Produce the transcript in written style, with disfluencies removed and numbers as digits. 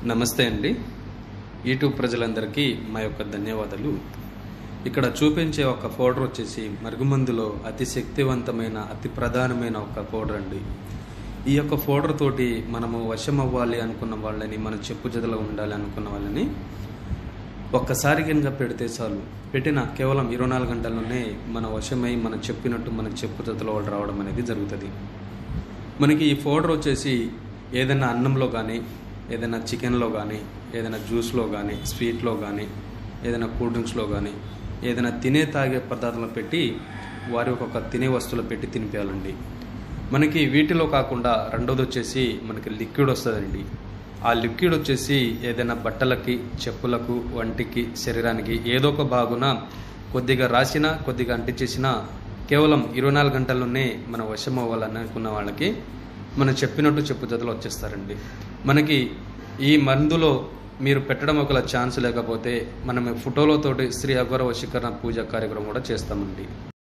నమస్తే అండి. యూట్యూబ్ ప్రజలందరికీ మా యొక్క ధన్యవాదాలు. ఇక్కడ చూపించే ఒక పౌడర్ వచ్చేసి మరుగుమందులో అతి శక్తివంతమైన అతి ప్రధానమైన ఒక పౌడర్ అండి. ఈ యొక్క పౌడర్ తోటి మనము వశం అవ్వాలి అనుకున్న వాళ్ళని, మన చెప్పు జతలో ఉండాలి అనుకున్న వాళ్ళని ఒక్కసారి కనుక పెడితే చాలు, పెట్టిన కేవలం 24 గంటల్లోనే మన వశమై మన చెప్పినట్టు మన చెప్పు జతలో వాళ్ళు రావడం అనేది జరుగుతుంది. మనకి ఈ పౌడర్ వచ్చేసి ఏదైనా అన్నంలో కానీ, ఏదైనా చికెన్లో కానీ, ఏదైనా జ్యూస్లో కానీ, స్వీట్లో కానీ, ఏదైనా కూల్ డ్రింక్స్లో కానీ, ఏదైనా తినే తాగే పదార్థాలు పెట్టి వారి ఒక తినే వస్తువులు పెట్టి తినిపించాలండి. మనకి వీటిలో కాకుండా రెండోది వచ్చేసి మనకి లిక్విడ్ వస్తుందండి. ఆ లిక్విడ్ వచ్చేసి ఏదైనా బట్టలకి, చెప్పులకు, వంటికి, శరీరానికి ఏదో ఒక భాగున కొద్దిగా రాసినా, కొద్దిగా అంటించేసినా కేవలం 24 గంటల్లోనే మన వశం అవ్వాలని అనుకున్న వాళ్ళకి మనం చెప్పినట్టు చెప్పు జతలు వచ్చేస్తారండి. మనకి ఈ మందులో మీరు పెట్టడం ఒకలా ఛాన్స్ లేకపోతే మనం ఫోటోలతోటి స్త్రీ అఘోర వశీకరణ పూజ కార్యక్రమం కూడా చేస్తామండి.